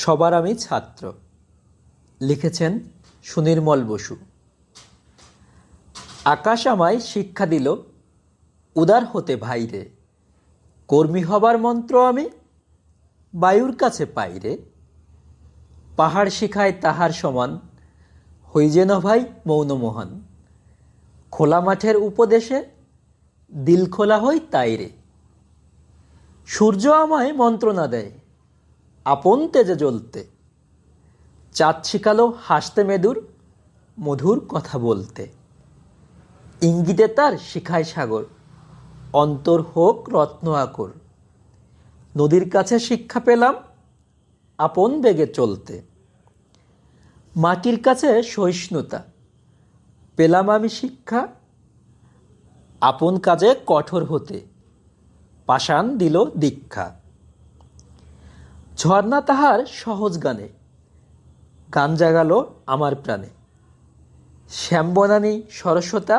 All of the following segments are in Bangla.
সবার আমি ছাত্র, লিখেছেন সুনির্মল বসু। আকাশ আমায় শিক্ষা দিল উদার হতে ভাইরে, কর্মী হবার মন্ত্র আমি বায়ুর কাছে পাইরে। পাহাড় শিখায় তাহার সমান, হই যেন ভাই মৌনমোহন, খোলা মাঠের উপদেশে দিল খোলা হই তাইরে। সূর্য আমায় মন্ত্রণা দেয় আপন তেজে জ্বলতে, চাঁদ শিখালো হাসতে মেদুর মধুর কথা বলতে। ইঙ্গিতে তার শিখায় সাগর, অন্তর হোক রত্ন আকর। নদীর কাছে শিক্ষা পেলাম আপন বেগে চলতে। মাটির কাছে সহিষ্ণুতা পেলাম আমি শিক্ষা, আপন কাজে কঠোর হতে পাষাণ দিল দীক্ষা। ঝর্ণা তাহার সহজ গানে গান জাগাল আমার প্রাণে, শ্যামবনানী সরস্বতা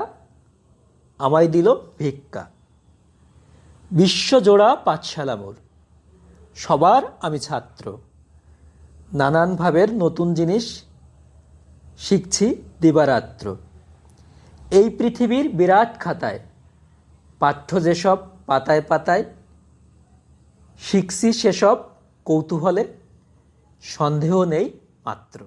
আমায় দিল ভিক্ষা। বিশ্বজোড়া পাঠশালা মোর, সবার আমি ছাত্র, নানান ভাবের নতুন জিনিস শিখছি দিবারাত্র। এই পৃথিবীর বিরাট খাতায় পাঠ্য যেসব পাতায় পাতায়, শিখছি সেসব কৌতূহলে, সন্দেহ নেই মাত্র।